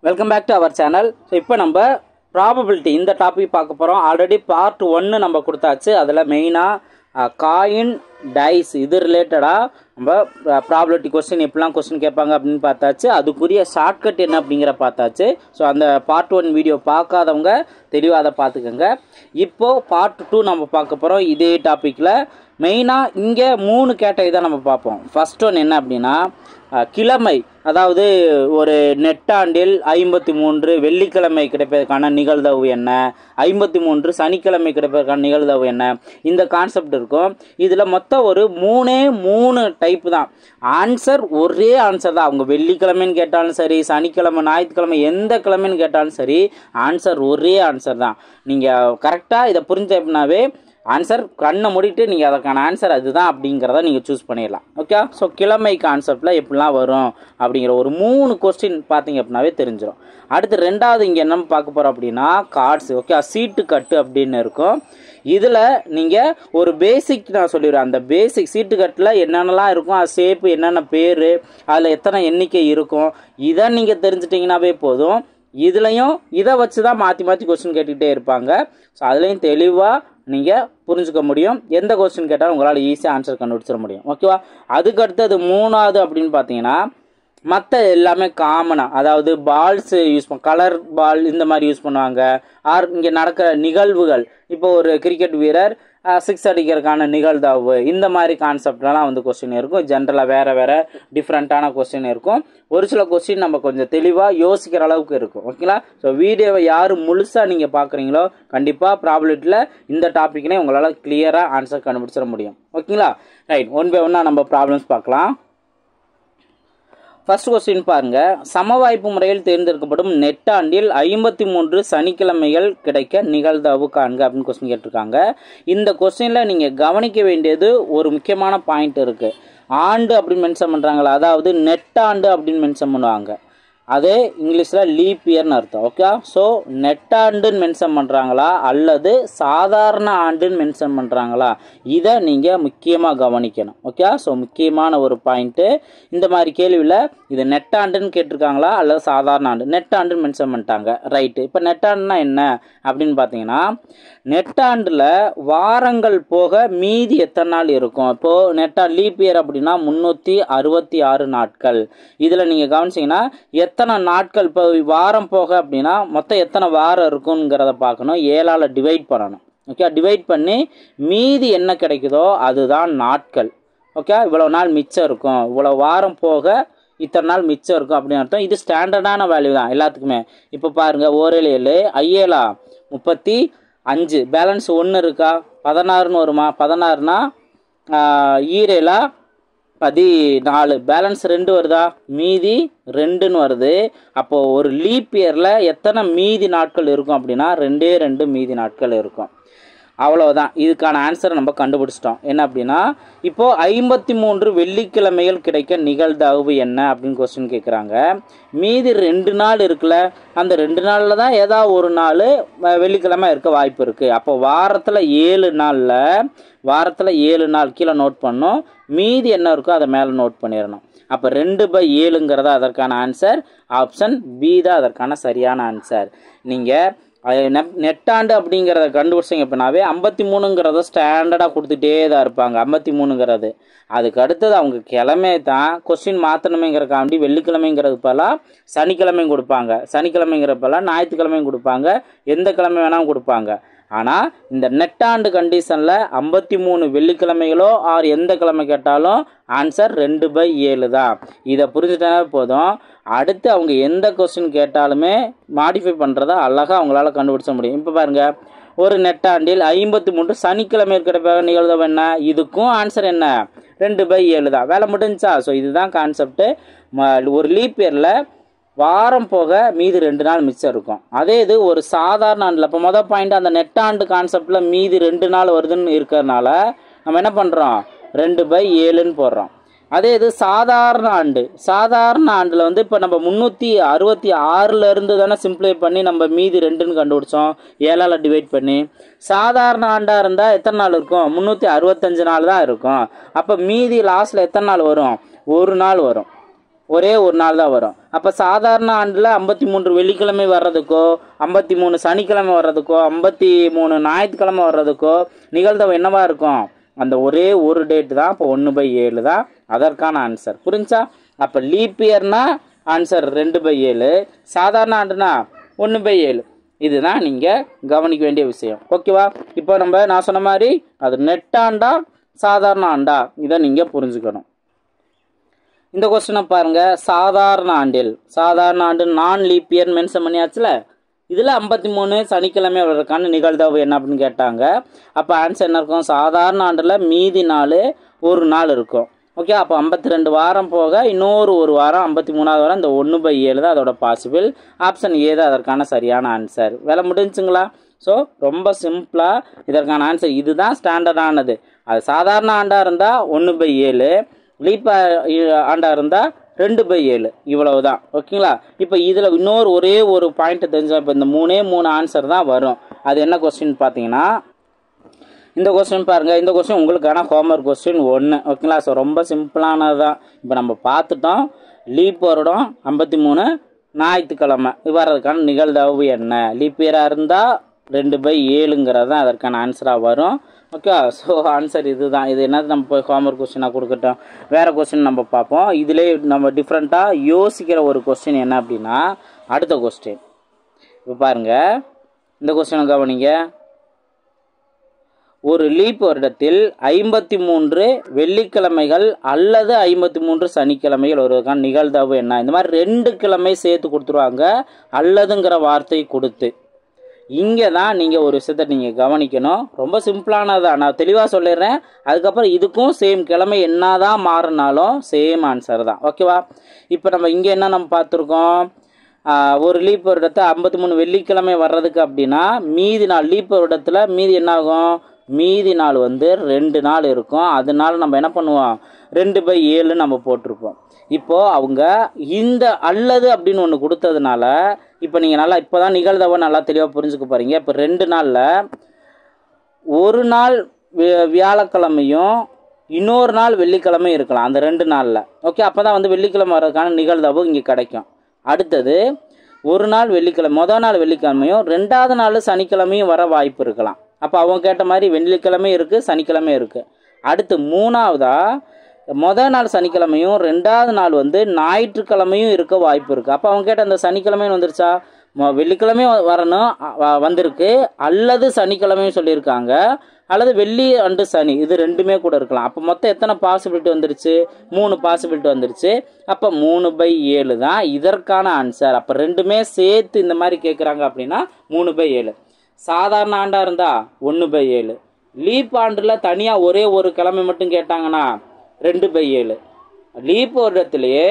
Welcome back to our channel. So இப்போ நம்ம probability இந்த டாபிக் பார்க்க போகிறோம். ஆல்ரெடி பார்ட் 1 நம்ம கொடுத்தாச்சு. அதில் மெயினாக காயின் டைஸ் இது ரிலேட்டடாக நம்ம ப்ராபபிலிட்டி கொஸ்டின் எப்படிலாம் கொஸ்டின் கேட்பாங்க அப்படின்னு பார்த்தாச்சு. அதுக்குரிய ஷார்ட்கட் என்ன அப்படிங்கிற பார்த்தாச்சு. ஸோ அந்த பார்ட் 1 வீடியோ பார்க்காதவங்க தெளிவாக அதை பார்த்துக்கோங்க. இப்போது பார்ட் 2 நம்ம பார்க்க போகிறோம். இதே டாப்பிக்கில் மெயினாக இங்கே 3 கேட்டகரி தான் நம்ம பார்ப்போம். ஃபர்ஸ்ட் ஒன் என்ன அப்படின்னா கிழமை, அதாவது ஒரு நெட்டாண்டில் 53 வெள்ளிக்கிழமை கிடைப்பதற்கான நிகழ்தகவு என்ன, 53 சனிக்கிழமை கிடைப்பதற்கான நிகழ்தகவு என்ன, இந்த கான்செப்ட் இருக்கும். இதில் மொத்தம் ஒரு 3 டைப் தான். ஆன்சர் ஒரே ஆன்சர் தான். அவங்க வெள்ளிக்கிழமைன்னு கேட்டாலும் சரி, சனிக்கிழமை, ஞாயிற்றுக்கிழமை, எந்த கிழமைன்னு கேட்டாலும் சரி, ஆன்சர் ஒரே ஆன்சர் தான். நீங்கள் கரெக்டாக இதை புரிஞ்சப்பனாவே ஆன்சர் கண்ணை மூடிட்டு நீங்கள் அதற்கான ஆன்சர் அதுதான் அப்படிங்கிறத நீங்கள் சூஸ் பண்ணிடலாம். ஓகே. ஸோ கிழமை கான்செப்டில் எப்படிலாம் வரும் அப்படிங்கிற ஒரு 3 கொஸ்டின் பார்த்தீங்க அப்படின்னாவே தெரிஞ்சிடும். அடுத்து ரெண்டாவது இங்கே என்ன பார்க்க போகிறோம் அப்படின்னா கார்ட்ஸ். ஓகே, சீட்டு கட்டு அப்படின்னு இருக்கும். இதில் நீங்கள் ஒரு பேசிக் நான் சொல்லிடுறேன். அந்த பேசிக் சீட்டு கட்டில் என்னென்னலாம் இருக்கும், அது ஷேப்பு, என்னென்ன பேர், அதில் எத்தனை எண்ணிக்கை இருக்கும், இதை நீங்கள் தெரிஞ்சிட்டிங்கன்னாவே போதும். இதுலையும் இதை வச்சு தான் மாற்றி மாற்றி கொஸ்டின் கேட்டுக்கிட்டே இருப்பாங்க. ஸோ அதுலேயும் தெளிவாக நீங்கள் புரிஞ்சுக்க முடியும். எந்த கொஸ்டின் கேட்டாலும் உங்களால் ஈஸியாக ஆன்சர் கண்டுபிடிச்சிட முடியும். ஓகேவா. அதுக்கு அடுத்தது 3வது அப்படின்னு பார்த்தீங்கன்னா மற்ற எல்லாமே காமனாக, அதாவது பால்ஸ் யூஸ் கலர் பால் இந்த மாதிரி யூஸ் பண்ணுவாங்க. இங்கே நடக்கிற நிகழ்வுகள், இப்போ ஒரு கிரிக்கெட் வீரர் 6 அடிக்கிறதுக்கான நிகழ்தகவு, இந்த மாதிரி கான்செப்ட்லாம் வந்து கொஸ்டின் இருக்கும். ஜென்ரலாக வேறு டிஃப்ரெண்ட்டான கொஸ்டின் இருக்கும். ஒரு சில கொஸ்டின் நம்ம கொஞ்சம் தெளிவாக யோசிக்கிற அளவுக்கு இருக்கும். ஓகேங்களா. ஸோ வீடியோவை யார் முழுசாக நீங்கள் பார்க்குறீங்களோ கண்டிப்பாக ப்ராபபிலிட்டியில் இந்த டாப்பிக்னே உங்களால் கிளியராக ஆன்சர் கண்டுபிடிச்சிட முடியும். ஓகேங்களா. ரைட், ஒன் பை ஒன்னாக நம்ம ப்ராப்ளம்ஸ் பார்க்கலாம். ஃபர்ஸ்ட் கொஸ்டின் பாருங்க. சமவாய்ப்பு முறையில் தேர்ந்தெடுக்கப்படும் நெட்டாண்டில் 53 சனிக்கிழமைகள் கிடைக்க நிகழ்தகவு காண்க அப்படின்னு கொஸ்டின் கேட்டிருக்காங்க. இந்த கொஸ்டினில் நீங்கள் கவனிக்க வேண்டியது ஒரு முக்கியமான பாயிண்ட் இருக்குது. ஆண்டு அப்படின்னு மென்ஷன் பண்ணுறாங்களா, அதாவது நெட்டாண்டு அப்படின்னு மென்ஷன் பண்ணுவாங்க. அது இங்கிலீஷில் லீப் இயர்னு அர்த்தம். ஓகே. ஸோ நெட்டாண்டுன்னு மென்ஷன் பண்ணுறாங்களா அல்லது சாதாரண ஆண்டுன்னு மென்ஷன் பண்ணுறாங்களா, இதை நீங்கள் முக்கியமாக கவனிக்கணும். ஓகே. ஸோ முக்கியமான ஒரு பாயிண்ட்டு. இந்த மாதிரி கேள்வியில் இது நெட்டாண்டுன்னு கேட்டிருக்காங்களா அல்லது சாதாரண ஆண்டு, நெட்டாண்டுன்னு மென்ஷன் பண்ணிட்டாங்க. ரைட்டு. இப்போ நெட்டாண்டுனா என்ன அப்படின்னு பார்த்தீங்கன்னா, நெட்டாண்டில் வாரங்கள் போக மீதி எத்தனை நாள் இருக்கும். இப்போது நெட்டாண்டு லீப் இயர் அப்படின்னா 366 நாட்கள். இதில் நீங்கள் கவனிச்சிங்கன்னா எத்தனை நாட்கள், இப்போ வாரம் போக அப்படின்னா மொத்தம் எத்தனை வாரம் இருக்குங்கிறத பார்க்கணும். 7ஆல் டிவைட் பண்ணணும். ஓகே. டிவைட் பண்ணி மீதி என்ன கிடைக்குதோ அதுதான் நாட்கள். ஓகே. இவ்வளோ நாள் மிச்சம் இருக்கும், இவ்வளோ வாரம் போக இத்தனை நாள் மிச்சம் இருக்கும் அப்படின்னு அர்த்தம். இது ஸ்டாண்டர்டான வேல்யூ தான் எல்லாத்துக்குமே. இப்போ பாருங்கள், 1 7 5 35, பேலன்ஸ் 1 இருக்கா, 16ன்னு வருமா, 16னா 7 14, பேலன்ஸ் 2 வருதா, மீதி 2ன்னு வருது. அப்போது ஒரு லீப் இயரில் எத்தனை மீதி நாட்கள் இருக்கும் அப்படின்னா 2 மீதி நாட்கள் இருக்கும். அவ்வளோதான். இதுக்கான ஆன்சரை நம்ம கண்டுபிடிச்சிட்டோம். என்ன அப்படின்னா, இப்போது 53 வெள்ளிக்கிழமைகள் கிடைக்க நிகழ்தகவு என்ன அப்படின்னு கொஸ்டின் கேட்குறாங்க. மீதி 2 நாள் இருக்குல்ல, அந்த 2 நாளில் தான் ஏதாவது ஒரு நாள் வெள்ளிக்கிழமை இருக்க வாய்ப்பு இருக்குது. அப்போ வாரத்தில் 7 நாள் கீழே நோட் பண்ணணும். மீதி என்ன இருக்கோ அதை மேலே நோட் பண்ணிடணும். அப்போ 2/7ங்கிறதா அதற்கான ஆன்சர். ஆப்ஷன் பி தான் அதற்கான சரியான ஆன்சர். நீங்கள் நெட்டாண்டு அப்படிங்கிறத கண்டுபிடிச்சிங்க அப்படின்னாவே 53ங்கிறத ஸ்டாண்டர்டாக கொடுத்துட்டே தான் இருப்பாங்க. 53ங்கிறது அதுக்கு அடுத்தது அவங்க கிழமை தான் கொஸ்டின் மாற்றணுமேங்கிறக்காண்டி வெள்ளிக்கிழமைங்கிறது பலாம் சனிக்கிழமையும் கொடுப்பாங்க, சனிக்கிழமைங்கிறப்பெல்லாம் ஞாயிற்றுக்கிழமையும் கொடுப்பாங்க, எந்த கிழமை வேணாலும் கொடுப்பாங்க. ஆனால் இந்த நெட்டாண்டு கண்டிஷனில் 53 வெள்ளிக்கிழமைகளோ ஆர் எந்த கிழமை கேட்டாலும் ஆன்சர் 2/7 தான். இதை புரிஞ்சுட்டாலே போதும். அடுத்து அவங்க எந்த கொஸ்டின் கேட்டாலுமே மாடிஃபை பண்ணுறத அழகாக அவங்களால கண்டுபிடிச்ச முடியும். இப்போ பாருங்கள், ஒரு நெட்டாண்டில் 53 சனிக்கிழமை கிடைப்ப நிகழ்தகவு என்ன, இதுக்கும் ஆன்சர் என்ன, 2/7 தான். வேலை முடிஞ்சா. ஸோ இதுதான் கான்செப்ட்டு. ஒரு லீப் இயரில் வாரம் போக மீதி 2 நாள் மிச்சம் இருக்கும். அதே இது ஒரு சாதாரண ஆண்டில், இப்போ மொதல் பாயிண்ட் அந்த நெட்டாண்டு கான்செப்டில் மீதி 2 நாள் வருதுன்னு இருக்கிறதுனால நம்ம என்ன பண்ணுறோம், 2/7ன்னு போடுறோம். அதே இது சாதாரண ஆண்டில் வந்து இப்போ நம்ம 366 தானே சிம்பிளை பண்ணி நம்ம மீதி 2ன்னு கண்டுபிடிச்சோம் 7ஆல் டிவைட் பண்ணி. சாதாரண ஆண்டாக இருந்தால் எத்தனை நாள் இருக்கும், 365 நாள் தான் இருக்கும். அப்போ மீதி லாஸ்ட்டில் எத்தனை நாள் வரும், 1 நாள் வரும். ஒரே ஒரு நாள் தான் வரும். அப்போ சாதாரண ஆண்டில் 53 வெள்ளிக்கிழமை வர்றதுக்கோ 53 சனிக்கிழமை வர்றதுக்கோ 53 ஞாயிற்றுக்கிழமை வர்றதுக்கோ நிகழ்தகவு என்னவா இருக்கும்? அந்த ஒரே ஒரு டேட்டு தான். அப்போ 1/7 தான் அதற்கான ஆன்சர். புரிஞ்சா? அப்போ லீப் இயர்னா ஆன்சர் 2/7, சாதாரண ஆண்டுனா 1/7. இதுதான் நீங்கள் கவனிக்க வேண்டிய விஷயம். ஓகேவா? இப்போ நான் சொன்ன மாதிரி அது நெட் ஆண்டா சாதாரண ஆண்டா இதை நீங்கள் புரிஞ்சுக்கணும். இந்த கொஸ்டினை பாருங்கள். சாதாரண ஆண்டு நான் லீப் இயர் மென்ஷன் பண்ணியாச்சுல, இதில் 53 சனிக்கிழமை வர்றதுக்கான நிகழ்தகவு என்ன அப்படின்னு கேட்டாங்க. அப்போ ஆன்சர் என்ன இருக்கும்? சாதாரண ஆண்டில் மீதி நாள் ஒரு நாள் இருக்கும். ஓகே, அப்போ 52 வாரம் போக இன்னொரு ஒரு வாரம் 53வது வாரம், இந்த 1/7 தான் அதோட பாசிபிள். ஆப்ஷன் ஏ தான் அதற்கான சரியான ஆன்சர். வேலை முடிஞ்சுங்களா? ஸோ ரொம்ப சிம்பிளாக இதற்கான ஆன்சர் இதுதான் ஸ்டாண்டர்டானது. அது சாதாரண ஆண்டாக இருந்தால் 1/7, லீப் ஆண்டாக இருந்தால் 2/7, இவ்வளவு தான். ஓகேங்களா? இப்போ இதில் இன்னொரு ஒரே ஒரு பாயிண்ட் தெரிஞ்சால், இப்போ இந்த 3 ஆன்சர் தான் வரும். அது என்ன கொஸ்டின் பார்த்தீங்கன்னா, இந்த கொஸ்டின் பாருங்கள். இந்த கொஸ்டின் உங்களுக்கான ஹோம்ஒர்க் கொஸ்டின் 1. ஓகேங்களா? ஸோ ரொம்ப சிம்பிளானது தான். இப்போ நம்ம பார்த்துட்டோம். லீப் வருடம் 53 ஞாயிற்றுக்கிழமை வர்றதுக்கான நிகழ்தகவு என்ன? லீப் இயராக இருந்தால் 2/7ங்கிறது தான் அதற்கான ஆன்சராக வரும். ஓகே, ஸோ ஆன்சர் இது தான். இது என்னது நம்ம போய் ஹோம்ஒர்க் கொஸ்டினாக கொடுக்கட்டும். வேறு கொஸ்டின் நம்ம பார்ப்போம். இதிலே நம்ம டிஃப்ரெண்ட்டாக யோசிக்கிற ஒரு கொஸ்டின் என்ன அப்படின்னா, அடுத்த கொஸ்டின். இப்போ பாருங்கள், இந்த கொஸ்டினை கவனிங்க. ஒரு லீப் வருடத்தில் 53 வெள்ளிக்கிழமைகள் அல்லது 53 சனிக்கிழமைகள் வருவதற்கான நிகழ்தகவு என்ன? இந்த மாதிரி 2 கிழமை சேர்த்து கொடுத்துருவாங்க, அல்லதுங்கிற வார்த்தை கொடுத்து. இங்கே தான் நீங்கள் ஒரு விஷயத்தை நீங்கள் கவனிக்கணும். ரொம்ப சிம்பிளானதான், நான் தெளிவாக சொல்லிடுறேன். அதுக்கப்புறம் இதுக்கும் சேம் கிழமை என்ன தான் மாறினாலும் சேம் ஆன்சர் தான். ஓகேவா? இப்போ நம்ம இங்கே என்ன நம்ம பார்த்துருக்கோம்? ஒரு லீப் வருடத்தை 53 வெள்ளிக்கிழமை வர்றதுக்கு அப்படின்னா மீதி நாள் லீப் வருடத்தில் மீதி என்ன ஆகும்? மீதி நாள் 2 நாள் இருக்கும். அதனால நம்ம என்ன பண்ணுவோம்? 2/7 நம்ம போட்டிருப்போம். இப்போது அவங்க இந்த அல்லது அப்படின்னு ஒன்று கொடுத்ததுனால இப்போ நீங்கள் நல்லா இப்போ தான் நிகழ்தகவை நல்லா தெளிவாக புரிஞ்சுக்க போகிறீங்க. இப்போ 2 நாளில் ஒரு நாள் வியாழக்கிழமையும் இன்னொரு நாள் வெள்ளிக்கிழமையும் இருக்கலாம் அந்த 2 நாளில். ஓகே, அப்போ தான் வெள்ளிக்கிழமை வர்றதுக்கான நிகழ்தகவு இங்கே கிடைக்கும். அடுத்தது ஒரு நாள் வெள்ளிக்கிழமை, மொதல் நாள் வெள்ளிக்கிழமையும் 2வது நாள் சனிக்கிழமையும் வர வாய்ப்பு இருக்கலாம். அப்போ அவங்க கேட்ட மாதிரி வெள்ளிக்கிழமை இருக்குது, சனிக்கிழமை இருக்குது. அடுத்து 3வதாக மொதல் நாள் சனிக்கிழமையும் 2வது நாள் ஞாயிற்றுக்கிழமையும் இருக்க வாய்ப்பு இருக்குது. அப்போ அவங்க கேட்ட அந்த சனிக்கிழமையும் வந்துருச்சா? வெள்ளிக்கிழமையும் வரணும் வந்திருக்கு, அல்லது சனிக்கிழமையும் சொல்லியிருக்காங்க, அல்லது வெள்ளி அண்டு சனி, இது 2மே கூட இருக்கலாம். அப்போ மொத்தம் எத்தனை பாசிபிலிட்டி வந்துருச்சு? 3 பாசிபிலிட்டி வந்துருச்சு. அப்போ 3/7 தான் இதற்கான ஆன்சர். அப்போ 2மே சேர்த்து இந்த மாதிரி கேட்குறாங்க அப்படின்னா 3/7. சாதாரண ஆண்டாக இருந்தால் 1/7, லீப் ஆண்டில் தனியாக ஒரே ஒரு கிழமை மட்டும் கேட்டாங்கன்னா 2/7. லீப் வருடத்திலேயே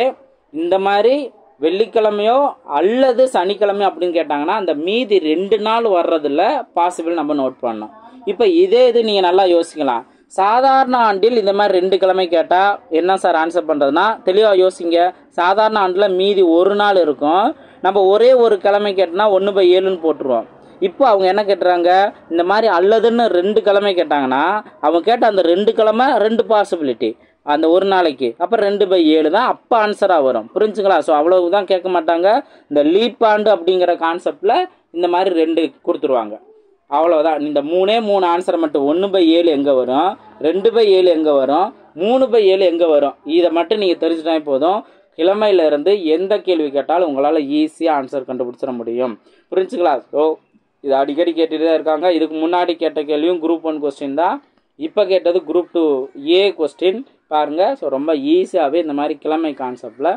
இந்த மாதிரி வெள்ளிக்கிழமையோ அல்லது சனிக்கிழமையோ அப்படின்னு கேட்டாங்கன்னா அந்த மீதி 2 நாள் வர்றதில் பாசிபிள் நம்ம நோட் பண்ணோம். இப்போ இதே இது நீங்கள் நல்லா யோசிக்கலாம். சாதாரண ஆண்டில் இந்த மாதிரி 2 கிழமை கேட்டால் என்ன சார் ஆன்சர் பண்ணுறதுனா தெளிவாக யோசிங்க. சாதாரண ஆண்டில் மீதி ஒரு நாள் இருக்கும், நம்ம ஒரே ஒரு கிழமை கேட்டோம்னா 1/7ன்னு போட்டுருவோம். இப்போ அவங்க என்ன கேட்டுறாங்க? இந்த மாதிரி அல்லதுன்னு 2 கிழமை கேட்டாங்கன்னா அவங்க கேட்ட அந்த 2 கிழமை 2 பாசிபிலிட்டி அந்த ஒரு நாளைக்கு, அப்போ 2/7 தான் அப்போ ஆன்சராக வரும். புரிஞ்சுங்களா? ஸோ அவ்வளவுதான் கேட்க மாட்டாங்க. இந்த லீப் ஆண்டு அப்படிங்கிற கான்செப்டில் இந்த மாதிரி 2 கொடுத்துருவாங்க, அவ்வளோதான். இந்த 3 ஆன்சர் மட்டும் 1/7 எங்கே வரும், 2/7 எங்கே வரும், 3/7 எங்கே வரும், இதை மட்டும் நீங்கள் தெரிஞ்சுட்டா போதும். கிழமையிலேருந்து எந்த கேள்வி கேட்டாலும் உங்களால் ஈஸியாக ஆன்சர் கண்டுபிடிச்சிட முடியும். புரிஞ்சுங்களா? ஸோ இது அடிக்கடி கேட்டுட்டு தான் இருக்காங்க. இதுக்கு முன்னாடி கேட்ட கேள்வியும் குரூப் 1 கொஸ்டின் தான், இப்போ கேட்டது குரூப் 2A கொஸ்டின் பாருங்கள். ஸோ ரொம்ப ஈஸியாகவே இந்த மாதிரி கிழமை கான்செப்டில்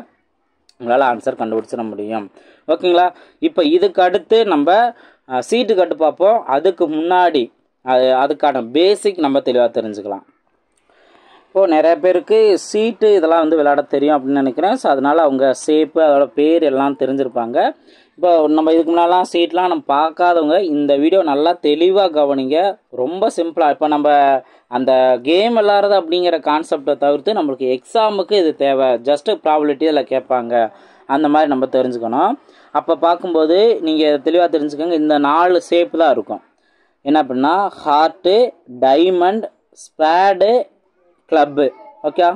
உங்களால் ஆன்சர் கண்டுபிடிச்சிட முடியும். ஓகேங்களா? இப்போ இதுக்கு அடுத்து நம்ம சீட்டு கட்டு பார்ப்போம். அதுக்கு முன்னாடி அதுக்கான பேசிக் நம்ம தெளிவாக தெரிஞ்சுக்கலாம். இப்போது நிறைய பேருக்கு சீட்டு இதெல்லாம் விளையாட தெரியும் அப்படின்னு நினைக்கிறேன். ஸோ அதனால் அவங்க ஷேப்பு அதோட பேர் எல்லாம் தெரிஞ்சிருப்பாங்க. இப்போ நம்ம இதுக்கு முன்னாலாம் சீட்லாம் நம்ம பார்க்காதவங்க இந்த வீடியோ நல்லா தெளிவாக கவனிங்க. ரொம்ப சிம்பிளாக இப்போ நம்ம அந்த கேம் விளாட்றது அப்படிங்கிற கான்செப்டை தவிர்த்து நம்மளுக்கு எக்ஸாமுக்கு இது தேவை. ஜஸ்ட்டு ப்ராபபிலிட்டி அதில் கேட்பாங்க, அந்த மாதிரி நம்ம தெரிஞ்சுக்கணும். அப்போ பார்க்கும்போது நீங்கள் தெளிவாக தெரிஞ்சுக்கோங்க. இந்த 4 ஷேப்பு தான் இருக்கும். என்ன அப்படின்னா heart, diamond, spade, club. Okay,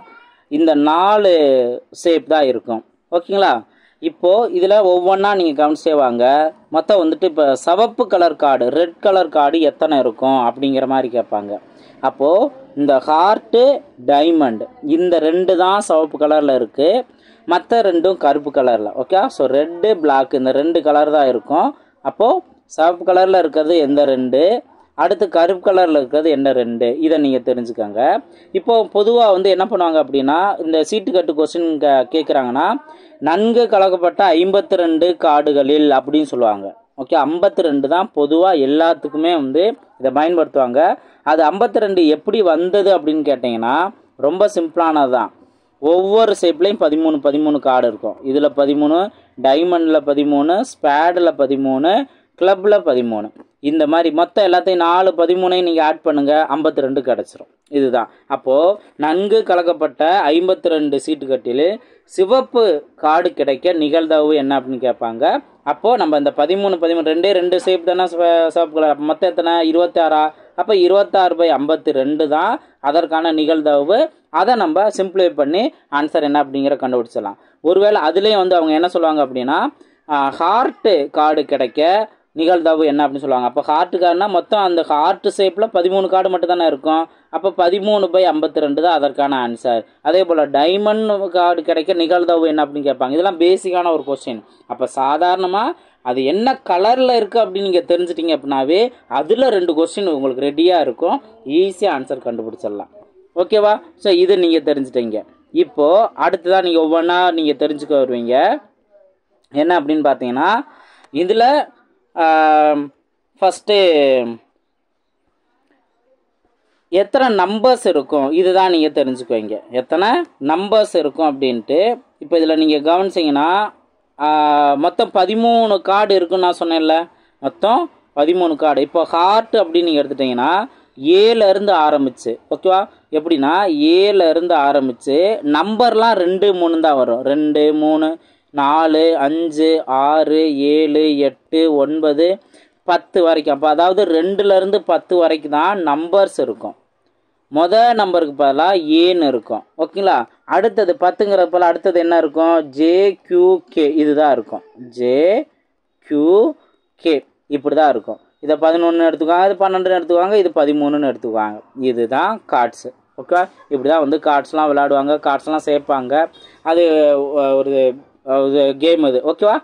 இந்த 4 ஷேப் தான் இருக்கும். ஓகேங்களா? இப்போது இதில் ஒவ்வொன்றா நீங்கள் கவனிச்சே வாங்க. மொத்தம் வந்துட்டு இப்போ சிவப்பு colour card, red colour card எத்தனை இருக்கும் அப்படிங்கிற மாதிரி கேட்பாங்க. அப்போது இந்த ஹார்ட்டு, டைமண்ட் இந்த ரெண்டு தான் சிவப்பு கலரில் இருக்குது, மற்ற ரெண்டும் கருப்பு கலரில். ஓகே, ஸோ ரெட்டு, பிளாக் இந்த ரெண்டு கலர் தான் இருக்கும். அப்போது சிவப்பு கலரில் இருக்கிறது எந்த ரெண்டு, அடுத்து கருப்பு கலரில் இருக்கிறது என்ன ரெண்டு, இதை நீங்கள் தெரிஞ்சுக்கோங்க. இப்போது பொதுவாக வந்து என்ன பண்ணுவாங்க அப்படின்னா, இந்த சீட்டு கட்டு கொஸ்டின் கேட்குறாங்கன்னா, நன்கு கலக்கப்பட்ட 52 கார்டுகளில் அப்படின்னு சொல்லுவாங்க. ஓகே, 52 தான் பொதுவாக எல்லாத்துக்குமே வந்து இதை பயன்படுத்துவாங்க. அது 52 எப்படி வந்தது அப்படின்னு கேட்டிங்கன்னா ரொம்ப சிம்பிளானது தான். ஒவ்வொரு ஷேப்லேயும் 13 கார்டு இருக்கும். இதில் 13, டைமண்டில் 13, ஸ்பேடில் 13, கிளப்பில் 13, இந்த மாதிரி மொத்தம் எல்லாத்தையும் 13 நீங்கள் ஆட் பண்ணுங்கள், 52 கிடச்சிரும். இதுதான். அப்போது நன்கு கலக்கப்பட்ட 52 சீட்டு கட்டில் சிவப்பு கார்டு கிடைக்க நிகழ்தகவு என்ன அப்படின்னு கேட்பாங்க. அப்போது நம்ம இந்த 13 ரெண்டு ஷேப் தானே சிவப்பு கலர், மொத்தம் எத்தனை 26. அப்போ 26/52 தான் அதற்கான நிகழ்தகவு. அதை நம்ம சிம்பிளை பண்ணி ஆன்சர் என்ன அப்படிங்கிற கண்டுபிடிச்சிடலாம். ஒருவேளை அதுலேயும் வந்து அவங்க என்ன சொல்லுவாங்க அப்படின்னா, ஹார்ட்டு கார்டு கிடைக்க நிகழ்தகவு என்ன அப்படின்னு சொல்லுவாங்க. அப்போ ஹார்ட்டு கார்டுனா மொத்தம் அந்த ஹார்ட் ஷேப்பில் 13 கார்டு மட்டும் தானே இருக்கும். அப்போ 13/52 தான் அதற்கான ஆன்சர். அதே போல் டைமண்ட் கார்டு கிடைக்க நிகழ்தகவு என்ன அப்படின்னு கேட்பாங்க. இதெல்லாம் பேசிக்கான ஒரு கொஸ்டின். அப்போ சாதாரணமாக அது என்ன கலரில் இருக்குது அப்படின்னு நீங்கள் தெரிஞ்சிட்டிங்க அப்படின்னாவே அதில் 2 கொஸ்டின் உங்களுக்கு ரெடியாக இருக்கும், ஈஸியாக ஆன்சர் கண்டுபிடிச்சிடலாம். ஓகேவா? ஸோ இது நீங்கள் தெரிஞ்சிட்டீங்க. இப்போது அடுத்ததான் நீங்கள் ஒவ்வொன்றா நீங்கள் தெரிஞ்சுக்க வருவீங்க. என்ன அப்படின்னு பார்த்தீங்கன்னா, இதில் ஃபஸ்ட்டு எத்தனை நம்பர்ஸ் இருக்கும் இதுதான் நீங்கள் தெரிஞ்சுக்குவீங்க. எத்தனை நம்பர்ஸ் இருக்கும் அப்படின்ட்டு. இப்போ இதில் நீங்கள் கவனிச்சிங்கன்னா மொத்தம் 13 கார்டு இருக்குன்னு நான் சொன்னேன்ல, மொத்தம் 13 கார்டு. இப்போ ஹார்ட் அப்படின்னு நீங்கள் எடுத்துட்டிங்கன்னா 7லேருந்து ஆரம்பிச்சு, ஓகேவா? எப்படின்னா 7லேருந்து ஆரம்பித்து நம்பர்லாம் 2, 3 தான் வரும். 2, 3, 4, 5, 6, 7, 8, 9, 10 வரைக்கும். அப்போ அதாவது 2லேருந்து 10 வரைக்கும் தான் நம்பர்ஸ் இருக்கும். மொதல் நம்பருக்கு பதிலாக ஏன்னு இருக்கும். ஓகேங்களா? அடுத்தது 10ங்கிற போல் அடுத்தது என்ன இருக்கும், JQK இதுதான் இருக்கும். JQK இப்படி தான் இருக்கும். இதை 11 எடுத்துக்குவாங்க, இது 12 எடுத்துக்குவாங்க, இது 13 எடுத்துக்குவாங்க. இதுதான் கார்ட்ஸு. ஓகே, இப்படி தான் வந்து கார்ட்ஸ்லாம் விளையாடுவாங்க, கார்ட்ஸ்லாம் சேர்ப்பாங்க. அது ஒரு கேம் இது. ஓகேவா?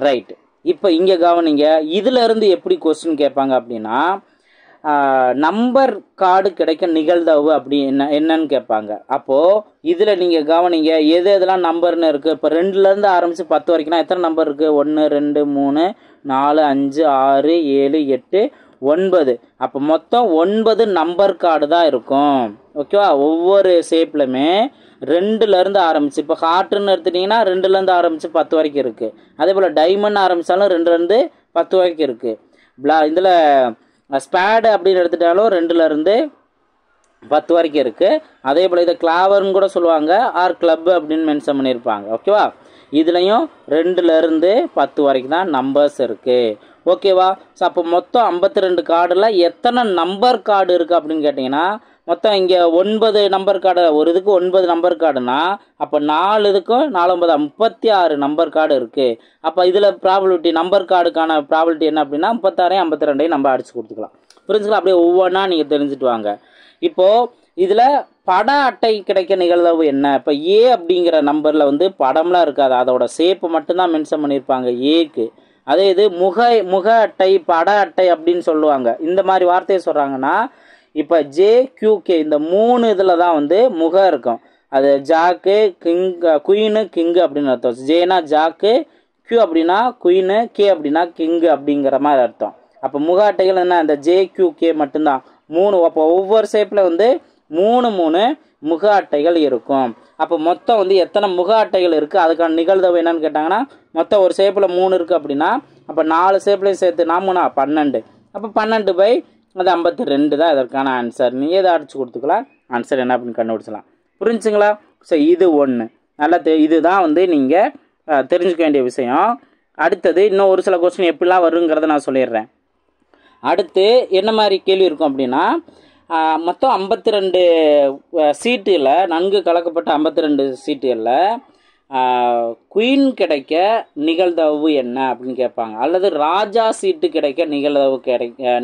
ரைட்டு. இப்போ இங்கே கவனிங்க, இதிலேருந்து எப்படி கொஸ்டின் கேட்பாங்க அப்படின்னா, நம்பர் கார்டு கிடைக்க நிகழ்தகவு அப்படி என்னன்னு கேட்பாங்க. அப்போது இதில் நீங்கள் கவனிங்க, எதெல்லாம் நம்பர்னு இருக்குது. இப்போ 2லேருந்து ஆரம்பித்து 10 வரைக்கும்னா எத்தனை நம்பர் இருக்குது, 1, 2, 3, 4, 5, 6, 7, 8, 9. அப்போ மொத்தம் 9 நம்பர் கார்டு தான் இருக்கும். ஓகேவா? ஒவ்வொரு ஷேப்லையுமே 2லேருந்து ஆரம்பிச்சு, இப்போ ஹார்ட்டுன்னு எடுத்துட்டிங்கன்னா 2லேருந்து ஆரம்பித்து 10 வரைக்கும் இருக்குது. அதே போல் டைமண்ட் ஆரம்பித்தாலும் 2லேருந்து 10 வரைக்கும் இருக்குது. இதில் ஸ்பேடு அப்படின்னு எடுத்துட்டாலும் 2லேருந்து 10 வரைக்கும் இருக்குது. அதே போல் இதை கிளாவர்னு கூட சொல்லுவாங்க, ஆர் கிளப் அப்படின்னு மென்ஷன் பண்ணியிருப்பாங்க. ஓகேவா? இதுலேயும் 2லேருந்து 10 வரைக்கும் தான் நம்பர்ஸ் இருக்குது. ஓகேவா? ஸோ அப்போ மொத்தம் 52 கார்டில் எத்தனை நம்பர் கார்டு இருக்குது அப்படின்னு கேட்டிங்கன்னா, மொத்தம் இங்கே 9 நம்பர் கார்டு, ஒரு இதுக்கு 9 நம்பர் கார்டுனா அப்போ 4 இதுக்கும் 4 9 36 நம்பர் கார்டு இருக்குது. அப்போ இதில் ப்ராபபிலிட்டி நம்பர் கார்டுக்கான ப்ராபபிலிட்டி என்ன அப்படின்னா 36 52 நம்ம அடித்து கொடுத்துக்கலாம். புரிஞ்சுக்கலாம்? அப்படியே ஒவ்வொன்றா நீங்கள் தெரிஞ்சுட்டு வாங்க. இப்போது இதில் பட அட்டை கிடைக்க நிகழ்தகவு என்ன. இப்போ ஏ அப்படிங்கிற நம்பரில் வந்து படம்லாம் இருக்காது, அதோட ஷேப்பு மட்டும்தான் மென்ஷன் பண்ணியிருப்பாங்க ஏக்கு. அதே இது முக அட்டை, பட அட்டை அப்படின்னு சொல்லுவாங்க. இந்த மாதிரி வார்த்தையை சொல்கிறாங்கன்னா, இப்போ JQK இந்த 3 இதில் தான் வந்து முகம் இருக்கும். அது ஜாக்கு, குயினு, கிங்கு அப்படின்னு அர்த்தம். ஜேனா ஜாக்கு, Q அப்படின்னா குயினு, K அப்படின்னா கிங்கு அப்படிங்கிற மாதிரி அர்த்தம். அப்போ முக அட்டைகள் என்ன, இந்த JQK மட்டும்தான் 3. அப்போ ஒவ்வொரு ஷேப்பில் வந்து 3 முக அட்டைகள் இருக்கும். அப்போ மொத்தம் வந்து எத்தனை முக அட்டைகள் இருக்குது அதுக்கான நிகழ்தகவு என்னன்னு கேட்டாங்கன்னா, மொத்தம் ஒரு ஷேப்பில் 3 இருக்குது அப்படின்னா அப்போ 4 ஷேப்லையும் சேர்த்து 12. அப்போ 12/52 தான் இதற்கான ஆன்சர். நீ எதை அடிச்சு கொடுத்துக்கலாம், ஆன்சர் என்ன அப்படின்னு கண்டுபிடிச்சலாம். புரிஞ்சுங்களா? ஸோ இது ஒன்று நல்லா இதுதான் வந்து நீங்கள் தெரிஞ்சுக்க வேண்டிய விஷயம். அடுத்தது இன்னும் ஒரு சில கொஸ்டின் எப்படிலாம் வருங்கிறத நான் சொல்லிடுறேன். அடுத்து என்ன மாதிரி கேள்வி இருக்கும் அப்படின்னா, மொத்தம் 52 சீட்டில், நன்கு கலக்கப்பட்ட 52 சீட்டுகளில் குயின் கிடைக்க நிகழ்தகவு என்ன அப்படின்னு கேட்பாங்க. அல்லது ராஜா சீட்டு கிடைக்க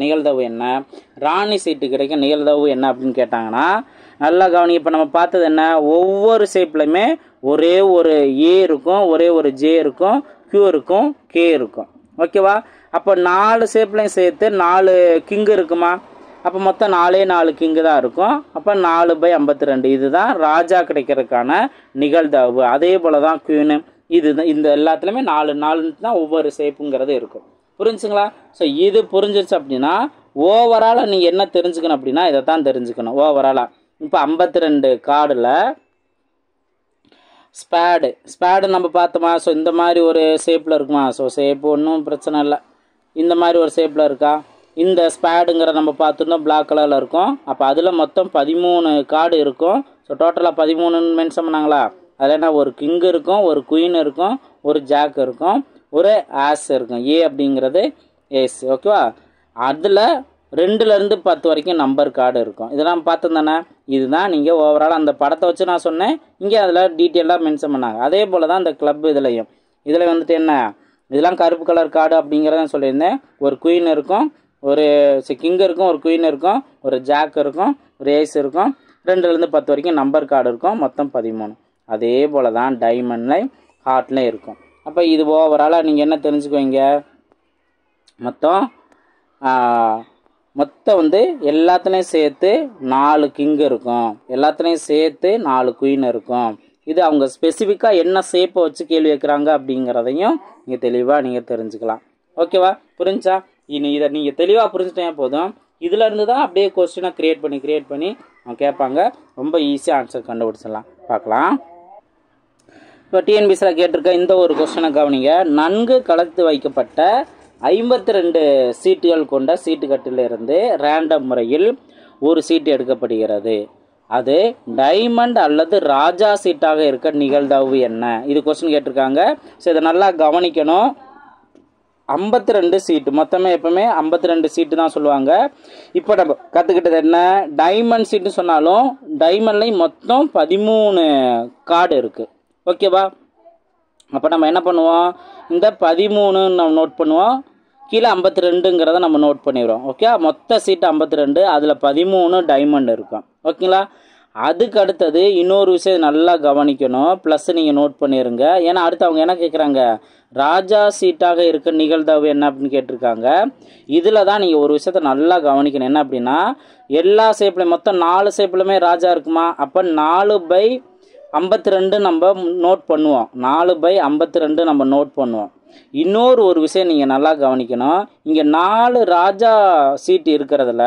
நிகழ்தகவு என்ன, ராணி சீட்டு கிடைக்க நிகழ்தகவு என்ன அப்படின்னு கேட்டாங்கன்னா நல்லா கவனி. இப்போ நம்ம பார்த்தது என்ன, ஒவ்வொரு ஷேப்லையுமே ஒரே ஒரு ஏ இருக்கும், ஒரே ஒரு ஜே இருக்கும், கியூ இருக்கும், கே இருக்கும். ஓகேவா? அப்போ 4 ஷேப்லையும் சேர்த்து 4 கிங்கு இருக்குமா? அப்போ மொத்தம் 4 கிங்கு தான் இருக்கும். அப்போ 4/52 இதுதான் ராஜா கிடைக்கிறதுக்கான நிகழ்தகவு. அதே போல் தான் குயினு. இதுதான் இந்த எல்லாத்துலேயுமே 4 தான் ஒவ்வொரு ஷேப்புங்கிறது இருக்கும். புரிஞ்சுங்களா? ஸோ இது புரிஞ்சிருச்சு அப்படின்னா ஓவராலாக நீங்கள் என்ன தெரிஞ்சுக்கணும் அப்படின்னா இதை தான் தெரிஞ்சுக்கணும் ஓவராலாக. இப்போ 52 கார்டில் ஸ்பேடு நம்ம பார்த்தோமா? ஸோ இந்த மாதிரி ஒரு ஷேப்பில் இருக்குமா? ஸோ ஷேப்பு ஒன்றும் பிரச்சனை இல்லை. இந்த மாதிரி ஒரு ஷேப்பில் இருக்கா? இந்த ஸ்பேடுங்கிற நம்ம பார்த்துருந்தோம் பிளாக் கலரில் இருக்கும். அப்போ அதில் மொத்தம் 13 கார்டு இருக்கும். ஸோ டோட்டலாக 13 மென்ஷன் பண்ணாங்களா? அதில் என்ன, ஒரு கிங் இருக்கும், ஒரு குயின் இருக்கும், ஒரு ஜாக் இருக்கும், ஒரு ஆஸ் இருக்கும். ஏ அப்படிங்கிறது ஏஸ். ஓகேவா? அதில் 2லேருந்து 10 வரைக்கும் நம்பர் கார்டு இருக்கும். இதெல்லாம் பார்த்துருந்தானே? இதுதான் நீங்கள் ஓவரால் அந்த படத்தை வச்சு நான் சொன்னேன். இங்கே அதில் டீட்டெயிலாக மென்ஷன் பண்ணாங்க. அதே போல் தான் இந்த கிளப் இதுலையும். இதில் வந்துட்டு என்ன, இதெல்லாம் கருப்பு கலர் கார்டு அப்படிங்கிறத சொல்லியிருந்தேன். ஒரு குயின் இருக்கும், ஒரு கிங் இருக்கும், ஒரு குயின் இருக்கும், ஒரு ஜாக் இருக்கும், ஒரு ஏஸ் இருக்கும், 2லேருந்து 10 வரைக்கும் நம்பர் கார்டு இருக்கும், மொத்தம் 13. அதே போல் தான் டைமண்ட்லையும் ஹார்ட்லையும் இருக்கும். அப்போ இது ஓவராலாக நீங்கள் என்ன தெரிஞ்சுக்குவீங்க, மொத்தம் வந்து எல்லாத்துலேயும் சேர்த்து 4 கிங் இருக்கும், எல்லாத்துலேயும் சேர்த்து 4 குயின் இருக்கும். இது அவங்க ஸ்பெசிஃபிக்காக என்ன ஷேப்பை வச்சு கேள்வி வைக்கிறாங்க அப்படிங்கிறதையும் நீங்கள் தெளிவாக நீங்கள் தெரிஞ்சுக்கலாம். ஓகேவா? புரிஞ்சா? இனி இதை நீங்கள் தெளிவாக புரிஞ்சுட்டே போதும். இதிலேருந்து தான் அப்படியே கொஸ்டினை க்ரியேட் பண்ணி அவங்க கேட்பாங்க. ரொம்ப ஈஸியாக ஆன்சர் கண்டுபிடிச்சிடலாம். பார்க்கலாம். இப்போ டிஎன்பிசியில் கேட்டிருக்க இந்த ஒரு கொஸ்டினை கவனிங்க. நன்கு கலத்து வைக்கப்பட்ட 52 சீட்டுகள் கொண்ட சீட்டுக்கட்டிலிருந்து ரேண்டம் முறையில் ஒரு சீட்டு எடுக்கப்படுகிறது. அது டைமண்ட் அல்லது ராஜா சீட்டாக இருக்க நிகழ்தகவு என்ன? இது கொஸ்டின் கேட்டிருக்காங்க. ஸோ இதை நல்லா கவனிக்கணும். 52 சீட்டு, மொத்தமே எப்பவுமே 52 சீட்டு தான் சொல்லுவாங்க. இப்போ நம்ம கற்றுக்கிட்டது என்ன, டைமண்ட் சீட்டு சொன்னாலும் டைமண்ட்லையும் மொத்தம் 13 கார்டு இருக்குது. ஓகேவா? அப்போ நம்ம என்ன பண்ணுவோம், இந்த 13 நம்ம நோட் பண்ணுவோம், கீழே 52ங்கிறத நம்ம நோட் பண்ணிடுவோம். ஓகே, மொத்த சீட்டு 52, அதில் 13 டைமண்ட் இருக்கும். ஓகேங்களா? அதுக்கு அடுத்தது இன்னொரு விஷயம் நல்லா கவனிக்கணும், ப்ளஸ் நீங்கள் நோட் பண்ணிடுங்க. ஏன்னா அடுத்து அவங்க என்ன கேட்குறாங்க, ராஜா சீட்டாக இருக்க நிகழ்தகவு என்ன அப்படின்னு கேட்டிருக்காங்க. இதில் தான் நீங்கள் ஒரு விஷயத்த நல்லா கவனிக்கணும். என்ன அப்படின்னா, எல்லா ஷேப்லையும் மொத்தம் 4 ஷேப்லையுமே ராஜா இருக்குமா? அப்போ 4/52 நம்ம நோட் பண்ணுவோம். 4/52 நம்ம நோட் பண்ணுவோம். இன்னொரு ஒரு விஷயம் நீங்கள் நல்லா கவனிக்கணும். இங்கே 4 ராஜா சீட்டு இருக்கிறதுல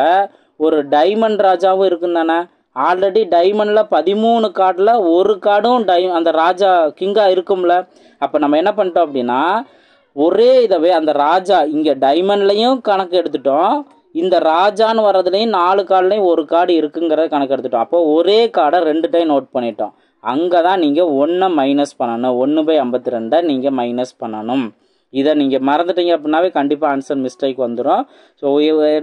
ஒரு டைமண்ட் ராஜாவும் இருக்குன்னு தானே. ஆல்ரெடி டைமண்டில் 13 கார்டில் ஒரு கார்டும் அந்த ராஜா கிங்காக இருக்கும்ல. அப்போ நம்ம என்ன பண்ணிட்டோம் அப்படின்னா, ஒரே இதவே அந்த ராஜா இங்கே டைமண்ட்லையும் கணக்கு எடுத்துட்டோம், இந்த ராஜான்னு வர்றதுலையும் 4 கார்டுலையும் ஒரு கார்டு இருக்குங்கிறத கணக்கு எடுத்துட்டோம். அப்போ ஒரே கார்டை 2 டைம் நோட் பண்ணிட்டோம். அங்கே தான் நீங்கள் 1 மைனஸ் பண்ணணும். 1/52 நீங்கள் மைனஸ் பண்ணணும். இதை நீங்கள் மறந்துட்டீங்க அப்படின்னாவே கண்டிப்பாக ஆன்சர் மிஸ்டேக் வந்துடும். ஸோ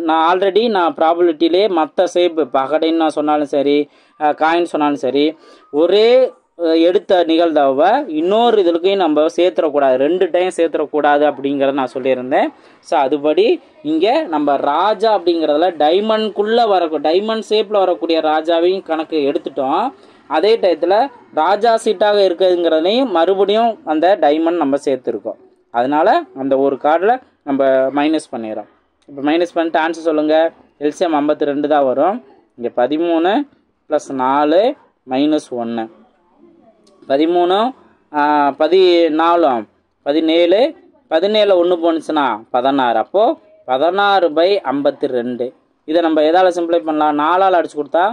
நான் ஆல்ரெடி ப்ராபபிலிட்டிலே மற்ற ஷேப் பகடைன்னு நான் சொன்னாலும் சரி, காயின் சொன்னாலும் சரி, ஒரே எடுத்த நிகழ்தகவை இன்னொரு இதுலையும் நம்ம சேர்த்துடக்கூடாது, 2 டைம் சேர்த்துடக்கூடாது அப்படிங்கிறத நான் சொல்லியிருந்தேன். ஸோ அதுபடி இங்கே நம்ம ராஜா அப்படிங்கிறதுல டைமண்ட் ஷேப்பில் வரக்கூடிய ராஜாவையும் கணக்கு எடுத்துட்டோம். அதே டயத்தில் ராஜா சீட்டாக இருக்குதுங்கிறதையும் மறுபடியும் அந்த டைமண்ட் நம்ம சேர்த்துருக்கோம். அதனால் அந்த ஒரு கார்டில் நம்ம மைனஸ் பண்ணிடுறோம். இப்போ மைனஸ் பண்ணிட்டு ஆன்சர் சொல்லுங்கள். எல்சிஎம் 52 தான் வரும். இங்கே 13 + 4 - 1, 13 14 17, 17 1 போணுச்சுன்னா 16. அப்போது 16/52. இதை நம்ம எதால் சிம்பிளை பண்ணலாம், 4ஆல் அடிச்சு கொடுத்தா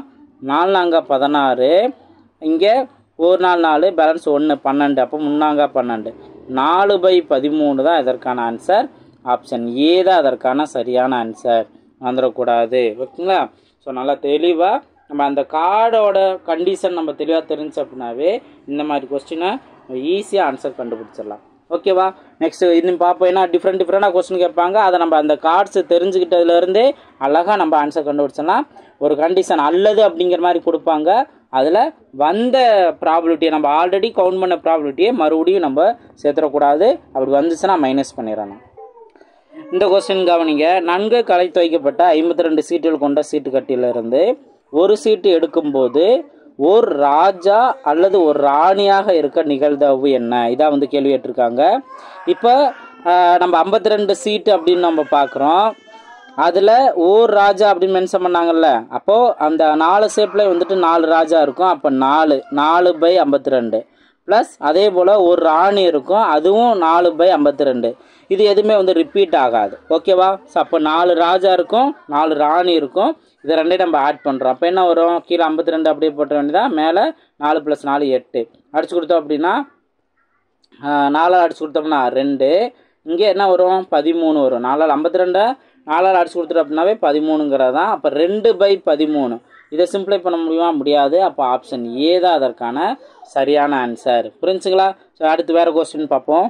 4 நாங்க 16, இங்கே 1 4 4 பேலன்ஸ் 1 12. அப்போ 3 12. 4/13 தான் இதற்கான ஆன்சர். ஆப்ஷன் ஏ தான் அதற்கான சரியான ஆன்சர். வந்துடக்கூடாது. ஓகேங்களா? ஸோ நல்லா தெளிவாக நம்ம அந்த கார்டோட கண்டிஷன் நம்ம தெளிவாக தெரிஞ்சு அப்படின்னாவே இந்த மாதிரி கொஸ்டினை ஈஸியாக ஆன்சர் கண்டுபிடிச்சிடலாம். ஓகேவா? நெக்ஸ்ட் இன்னும் பார்ப்போம். ஏன்னா டிஃப்ரெண்டாக கொஸ்டின் கேட்பாங்க. அதை நம்ம அந்த கார்ட்ஸ் தெரிஞ்சுக்கிட்டதுலேருந்தே அழகாக நம்ம ஆன்சர் கண்டுபிடிச்சலாம். ஒரு கண்டிஷன் அல்லது அப்படிங்கிற மாதிரி கொடுப்பாங்க. அதில் வந்த ப்ராபபிலிட்டியை நம்ம ஆல்ரெடி கவுண்ட் பண்ண ப்ராபபிலிட்டியை மறுபடியும் நம்ம சேர்த்துடக்கூடாது. அப்படி வந்துச்சுன்னா மைனஸ் பண்ணிடணும். இந்த கொஸ்டின் கவனிங்க. நன்கு கலைத்து வைக்கப்பட்ட 52 சீட்டுகள் கொண்ட சீட்டு கட்டியிலிருந்து ஒரு சீட்டு எடுக்கும்போது ஒரு ராஜா அல்லது ஒரு ராணியாக இருக்க நிகழ்தகவு என்ன? இதான் வந்து கேள்வி கேட்டிருக்காங்க. இப்போ நம்ம 52 சீட்டு அப்படின்னு நம்ம பார்க்குறோம். அதில் ஓர் ராஜா அப்படின்னு மென்ஷன் பண்ணாங்கல்ல. அப்போது அந்த 4 ஷேப்பில் வந்துட்டு 4 ராஜா இருக்கும். அப்போ 4/52 ப்ளஸ் அதே போல் ஒரு ராணி இருக்கும். அதுவும் 4/52. இது எதுவுமே வந்து ரிப்பீட் ஆகாது. ஓகேவா? ஸோ அப்போ 4 ராஜா இருக்கும், 4 ராணி இருக்கும். இதை ரெண்டையும் நம்ம ஆட் பண்ணுறோம். அப்போ என்ன வரும்? கீழே 52 அப்படியே போட்ட வேண்டியதான். மேலே 4 + 4 8 அடிச்சு கொடுத்தோம் அப்படின்னா 4 அடிச்சு கொடுத்தோம்னா 2. இங்கே என்ன வரும்? 13 வரும். 4 52 4 அடிச்சு கொடுத்துட்டோம் அப்படின்னாவே 13ங்கிறது தான். அப்போ 2/13. இதை சிம்பிளை பண்ண முடியுமா? முடியாது. அப்போ ஆப்ஷன் ஏ தான் அதற்கான சரியான ஆன்சர். புரிஞ்சுங்களா? ஸோ அடுத்து வேறு கொஸ்டின் பார்ப்போம்.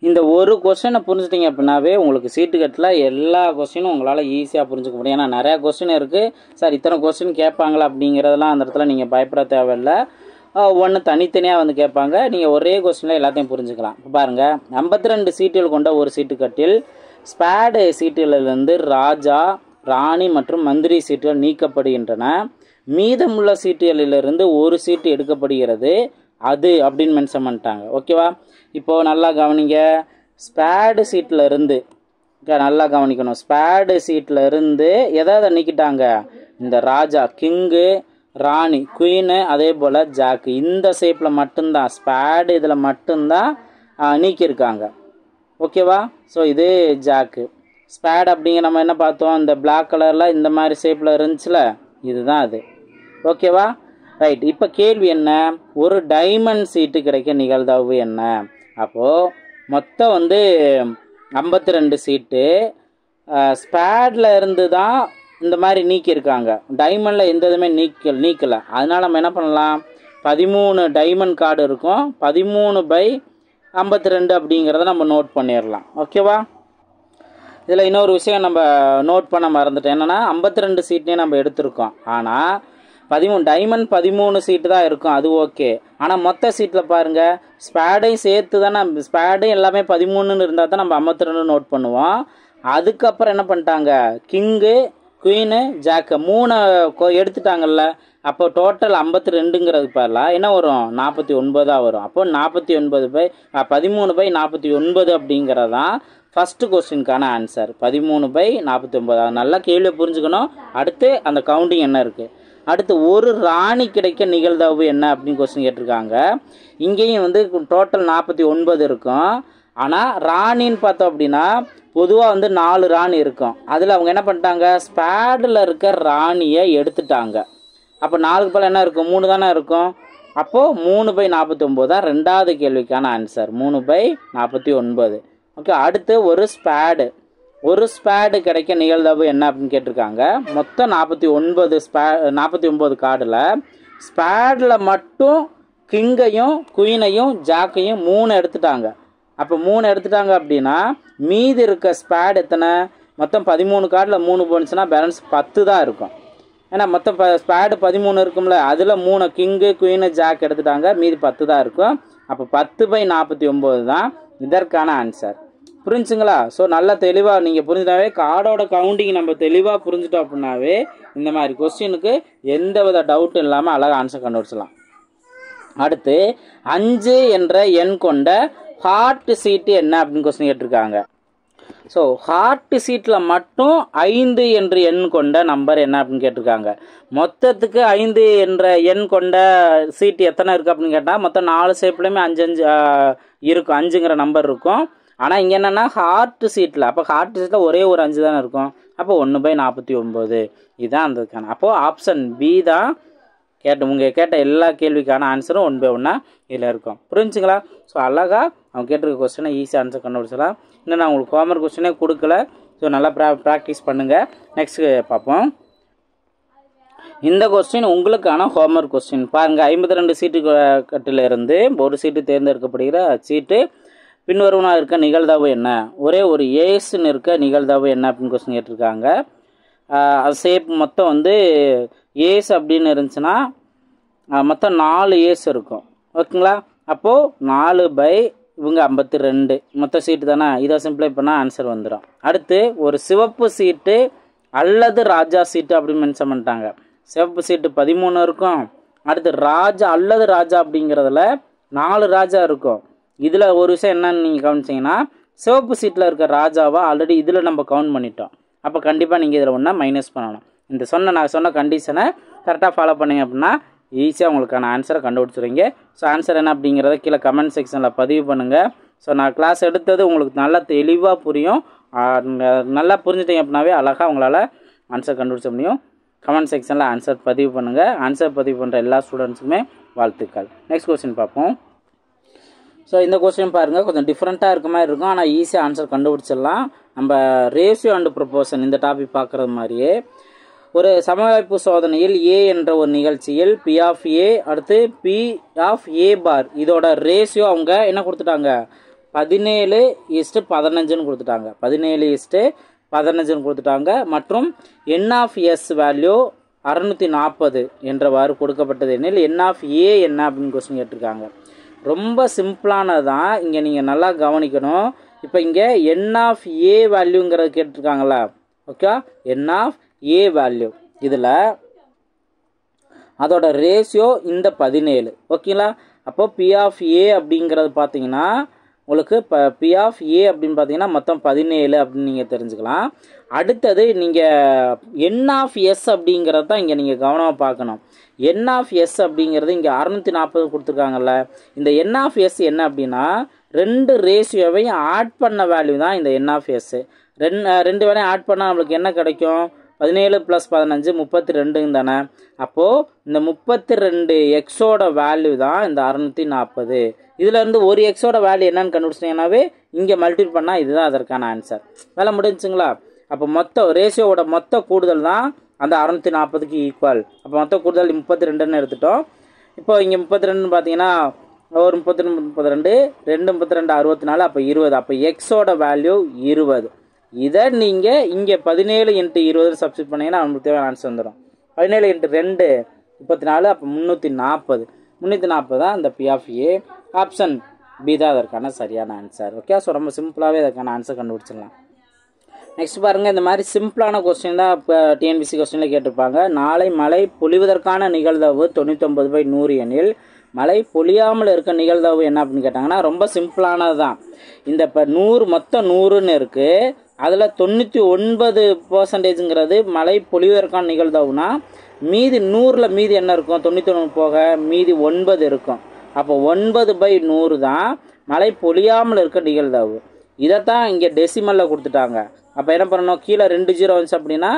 இந்த ஒரு கொஸ்டினை புரிஞ்சுட்டிங்க அப்படின்னாவே உங்களுக்கு சீட்டு கட்டில் எல்லா கொஸ்டினும் உங்களால் ஈஸியாக புரிஞ்சுக்க முடியும். ஏன்னா நிறையா கொஸ்டின் இருக்குது. சார் இத்தனை கொஸ்டின் கேட்பாங்களா அப்படிங்கிறதெல்லாம் அந்த இடத்துல நீங்கள் பயப்பட தேவையில்லை. ஒன்று தனித்தனியாக வந்து கேட்பாங்க. நீங்கள் ஒரே கொஸ்டினில் எல்லாத்தையும் புரிஞ்சுக்கலாம். இப்போ பாருங்கள், 52 சீட்டுகள் கொண்ட ஒரு சீட்டு கட்டில் ஸ்பேடு சீட்டுகளிலிருந்து ராஜா, ராணி மற்றும் மந்திரி சீட்டுகள் நீக்கப்படுகின்றன. மீதமுள்ள சீட்டுகளிலிருந்து ஒரு சீட்டு எடுக்கப்படுகிறது. அது அப்படின்னு மென்ஷன் பண்ணிட்டாங்க. ஓகேவா? இப்போது நல்லா கவனிங்க. ஸ்பேடு சீட்டில் இருந்து நல்லா கவனிக்கணும். ஸ்பேடு சீட்டில் இருந்து எதாவது நீக்கிட்டாங்க? இந்த ராஜா கிங்கு, ராணி குயினு, அதே போல் ஜாக்கு. இந்த ஷேப்பில் மட்டும்தான் ஸ்பேடு இதில் மட்டும்தான் நீக்கியிருக்காங்க. ஓகேவா? ஸோ இது ஜாக்கு. ஸ்பேட் அப்படிங்கிற நம்ம என்ன பார்த்தோம்? இந்த பிளாக் கலரில் இந்த மாதிரி ஷேப்பில் இருந்துச்சுல, இதுதான் அது. ஓகேவா? ரைட். இப்போ கேள்வி என்ன? ஒரு டைமண்ட் சீட்டு கிடைக்க நிகழ்தகவு என்ன? அப்போது மொத்தம் வந்து 52 சீட்டு ஸ்பேடில் இருந்து தான் இந்த மாதிரி நீக்கியிருக்காங்க. டைமண்டில் எந்த இதுவுமே நீக்கலை. அதனால் நம்ம என்ன பண்ணலாம்? 13 டைமண்ட் கார்டு இருக்கும். 13/52 அப்படிங்கிறத நம்ம நோட் பண்ணிடலாம். ஓகேவா? இதில் இன்னொரு விஷயம் நம்ம நோட் பண்ண மறந்துட்டோம். என்னென்னா 52 சீட்னே நம்ம எடுத்திருக்கோம். ஆனால் 13 டைமண்ட் 13 சீட்டு தான் இருக்கும். அது ஓகே. ஆனால் மொத்த சீட்டில் பாருங்கள், ஸ்பேடையும் சேர்த்து தானே, ஸ்பேடும் எல்லாமே 13ன்னு இருந்தால் தான் நம்ம 52 நோட் பண்ணுவோம். அதுக்கப்புறம் என்ன பண்ணிட்டாங்க? King, queen, jack 3 எடுத்துட்டாங்கல்ல. அப்போ டோட்டல் 52ங்கிறது பதிலாக என்ன வரும்? 49 வரும். அப்போ 13/49 அப்படிங்கிறது தான் ஃபஸ்ட்டு கொஸ்டினுக்கான ஆன்சர். 13/49. நல்லா கேள்வியை புரிஞ்சுக்கணும். அடுத்து அந்த கவுண்டிங் என்ன இருக்குது? அடுத்து ஒரு ராணி கிடைக்க நிகழ்தகவு என்ன அப்படின்னு கொஸ்டின் கேட்டிருக்காங்க. இங்கேயும் வந்து டோட்டல் 49 இருக்கும். ஆனால் ராணின்னு பார்த்தோம் அப்படின்னா பொதுவாக வந்து 4 ராணி இருக்கும். அதில் அவங்க என்ன பண்ணிட்டாங்க? ஸ்பேடில் இருக்க ராணியை எடுத்துட்டாங்க. அப்போ 4க்கு பதில் என்ன இருக்கும்? 3 தானே இருக்கும். அப்போது 3/49 தான் ரெண்டாவது கேள்விக்கான ஆன்சர். 3/49. ஓகே. அடுத்து ஒரு ஸ்பேடு கிடைக்க நிகழ்தகவு என்ன அப்படின்னு கேட்டிருக்காங்க. மொத்தம் 49 கார்டில் ஸ்பேடில் மட்டும் கிங்கையும் குயினையும் ஜாக்கையும் 3 எடுத்துட்டாங்க. அப்போ 3 எடுத்துட்டாங்க அப்படின்னா மீதி இருக்க ஸ்பேட் எத்தனை? மொத்தம் 13 கார்டில் 3 போனுச்சுன்னா பேலன்ஸ் 10 தான் இருக்கும். ஏன்னா மொத்தம் ஸ்பேடு 13 இருக்கும்ல, அதில் 3 கிங்கு குயினு ஜாக் எடுத்துட்டாங்க. மீதி 10 தான் இருக்கும். அப்போ 10/49 தான் இதற்கான ஆன்சர். புரிஞ்சுங்களா? ஸோ நல்லா தெளிவாக நீங்கள் புரிஞ்சுட்டாவே, கார்டோட கவுண்டிங் நம்ம தெளிவாக புரிஞ்சுட்டோம் அப்படின்னாவே இந்த மாதிரி கொஸ்டினுக்கு எந்த வித டவுட்டும் இல்லாமல் அழகாக ஆன்சர் கண்டுபிடிச்சலாம். அடுத்து 5 என்ற எண் கொண்ட ஹார்ட் சீட்டு என்ன அப்படின்னு கொஸ்டின் கேட்டிருக்காங்க. ஸோ ஹார்ட் சீட்டில் மட்டும் 5 என்ற எண் கொண்ட நம்பர் என்ன அப்படின்னு கேட்டிருக்காங்க. மொத்தத்துக்கு 5 என்ற எண் கொண்ட சீட்டு எத்தனை இருக்குது அப்படின்னு கேட்டால் மொத்தம் 4 ஷேப்லேயுமே 5 இருக்கும். 5ங்கிற நம்பர் இருக்கும். ஆனால் இங்கே என்னென்னா ஹார்ட் சீட்டில், அப்போ ஹார்ட் சீட்டில் ஒரே ஒரு 5 தானே இருக்கும். அப்போ 1/49 இதுதான் அதுக்கான. அப்போது ஆப்ஷன் பி தான் கேட்ட எல்லா கேள்விக்கான ஆன்சரும் 1/1 இதில் இருக்கும். புரிஞ்சுங்களா? ஸோ அழகாக அவங்க கேட்டிருக்க கொஸ்டினை ஈஸியாக ஆன்சர் கண்டுபிடிச்சலாம். இன்னும் நான் உங்களுக்கு ஹோம்ஒர்க் கொஸ்டினே கொடுக்கல. ஸோ நல்லா ப்ராக்டிஸ் பண்ணுங்கள். நெக்ஸ்ட்டு பார்ப்போம். இந்த கொஸ்டின் உங்களுக்கான ஹோம்ஒர்க் கொஸ்டின் பாருங்கள். 52 சீட்டு கட்டிலிருந்து ஒரு சீட்டு தேர்ந்தெடுக்கப்படுகிற சீட்டு பின்வருவனாக இருக்க நிகழ்தகவு என்ன, ஒரே ஒரு ஏஸ்ன்னு இருக்க நிகழ்தகவு என்ன அப்படின்னு கொஸ்டின் கேட்டிருக்காங்க. அது சேப் மொத்தம் வந்து ஏஸ் அப்படின்னு இருந்துச்சுன்னா மொத்தம் 4 ஏஸ் இருக்கும். ஓகேங்களா? அப்போது 4 இவங்க 52 மொத்த சீட்டு தானே. இதை சிம்பிளை பண்ணால் ஆன்சர் வந்துடும். அடுத்து ஒரு சிவப்பு சீட்டு அல்லது ராஜா சீட்டு அப்படின்னு மென்ஷன் பண்ணிட்டாங்க. சிவப்பு சீட்டு 13 இருக்கும். அடுத்து ராஜா அல்லது ராஜா அப்படிங்கிறதுல 4 ராஜா இருக்கும். இதில் ஒரு விஷயம் என்னன்னு நீங்கள் கவனிச்சிங்கன்னா, சிவப்பு சீட்டில் இருக்க ராஜாவை ஆல்ரெடி இதில் நம்ம கவுண்ட் பண்ணிட்டோம். அப்போ கண்டிப்பாக நீங்கள் இதில் ஒன்றா மைனஸ் பண்ணணும். நான் சொன்ன கண்டிஷனை கரெக்டாக ஃபாலோ பண்ணிங்க அப்படின்னா ஈஸியாக உங்களுக்கான ஆன்சரை கண்டுபிடிச்சிருங்க. ஸோ ஆன்சர் என்ன அப்படிங்கிறத கீழே கமெண்ட் செக்ஷனில் பதிவு பண்ணுங்கள். ஸோ நான் கிளாஸ் எடுத்தது உங்களுக்கு நல்லா தெளிவாக புரியும். நல்லா புரிஞ்சுட்டீங்க அப்படின்னாவே அழகாக உங்களால் ஆன்சர் கண்டுபிடிச்ச முடியும். கமெண்ட் செக்ஷனில் ஆன்சர் பதிவு பண்ணுங்கள். ஆன்சர் பதிவு பண்ணுற எல்லா ஸ்டூடெண்ட்ஸுக்குமே வாழ்த்துக்கள். நெக்ஸ்ட் கொஸ்டின் பார்ப்போம். ஸோ இந்த கொஸ்டின் பாருங்கள், கொஞ்சம் டிஃப்ரெண்ட்டாக இருக்க மாதிரி இருக்கும், ஆனால் ஈஸியாக ஆன்சர் கண்டுபிடிச்சிடலாம். நம்ம ரேஷியோ அண்ட் ப்ரொபோர்ஷன் இந்த டாபிக் பார்க்குறது மாதிரியே ஒரு சமவாய்ப்பு சோதனையில் ஏ என்ற ஒரு நிகழ்ச்சியில் பி ஆஃப் ஏ அடுத்து பி ஆஃப் ஏ பார் இதோட ரேஷியோ அவங்க என்ன கொடுத்துட்டாங்க, 17:15 கொடுத்துட்டாங்க. 17:15 கொடுத்துட்டாங்க. மற்றும் என் ஆஃப் எஸ் வேல்யூ 640 என்றவாறு கொடுக்கப்பட்டது. எனில் என் ஆஃப் ஏ என்ன அப்படின்னு கொஸ்டின் கேட்டிருக்காங்க. ரொம்ப சிம்பிளானது தான். இங்கே நீங்கள் நல்லா கவனிக்கணும். இப்போ இங்கே என் ஆஃப் ஏ வேல்யூங்கிறது கேட்டிருக்காங்களா? Okay, N of A value இதில் அதோட ரேஷியோ இந்த 17. ஓகேங்களா? அப்போ பி ஆஃப் ஏ அப்படிங்கிறது பார்த்தீங்கன்னா உங்களுக்கு பி ஆஃப் ஏ அப்படின்னு பார்த்தீங்கன்னா மொத்தம் 17 அப்படின்னு நீங்கள் தெரிஞ்சுக்கலாம். அடுத்தது நீங்கள் என் ஆஃப் எஸ் அப்படிங்கிறது தான் இங்கே நீங்கள் கவனமாக பார்க்கணும். என் ஆஃப் எஸ் அப்படிங்கிறது இங்கே 640 கொடுத்துருக்காங்கல்ல. இந்த என் ஆஃப் எஸ் என்ன அப்படின்னா 2 ரேஷியோவையும் ஆட் பண்ண வேல்யூ தான் இந்த என் ஆஃப் எஸ். ரெண்டு வேலையும் ஆட் பண்ணால் நம்மளுக்கு என்ன கிடைக்கும்? 17 + 15 32 தானே. அப்போது இந்த 32 எக்ஸோட வேல்யூ தான் இந்த 640. இதுலேருந்து ஒரு எக்ஸோட வேல்யூ என்னன்னு கண்டுபிடிச்சிட்டிங்கன்னாவே இங்கே மல்டிபிள் பண்ணால் இதுதான் அதற்கான ஆன்சர். வேலை முடிஞ்சுங்களா? அப்போ மொத்த ரேஷியோவோட மொத்த கூடுதல் தான் அந்த 640க்கு ஈக்குவல். அப்போ மொத்த கூடுதல் 32ன்னு எடுத்துட்டோம். இப்போ இங்கே 32ன்னு பார்த்தீங்கன்னா ஒரு 32 32 2 32 64. அப்போ 20. அப்போ எக்ஸோட வேல்யூ 20. இதை நீங்கள் இங்கே 17 × 20 சப்ஸ்டிட் பண்ணிங்கன்னா நம்மளுக்கு தேவையான ஆன்சர் வந்துடும். 17 × 2 34. அப்போ 340. 340 தான் இந்த P of A. Option B தான் அதற்கான சரியான ஆன்சர். ஓகே, ஸோ ரொம்ப சிம்பிளாகவே அதற்கான ஆன்சர் கண்டுபிடிச்சிடலாம். நெக்ஸ்ட் பாருங்கள், இந்த மாதிரி சிம்பிளான கொஸ்டின் தான் இப்போ டிஎன்பிசி கொஸ்டினில் கேட்டிருப்பாங்க. நாளை மழை பொழிவதற்கான நிகழ்தகவு 99/100 எனில் மழை பொழியாமல் இருக்க நிகழ்தகவு என்ன அப்படின்னு கேட்டாங்கன்னா ரொம்ப சிம்பிளானது தான். இந்த இப்போ 100 மொத்தம் 100ன்னு இருக்குது. அதில் 99% மழை பொழிவதற்கான நிகழ்தகவுனா மீதி 100ல் மீதி என்ன இருக்கும்? 99 போக மீதி 9 இருக்கும். அப்போ 9/100 தான் மழை பொழியாமல் இருக்க நிகழ்தகவு. இதைத்தான் இங்கே டெசிமலில் கொடுத்துட்டாங்க. அப்போ என்ன பண்ணணும்? கீழே 2 0 வந்துச்சு அப்படின்னா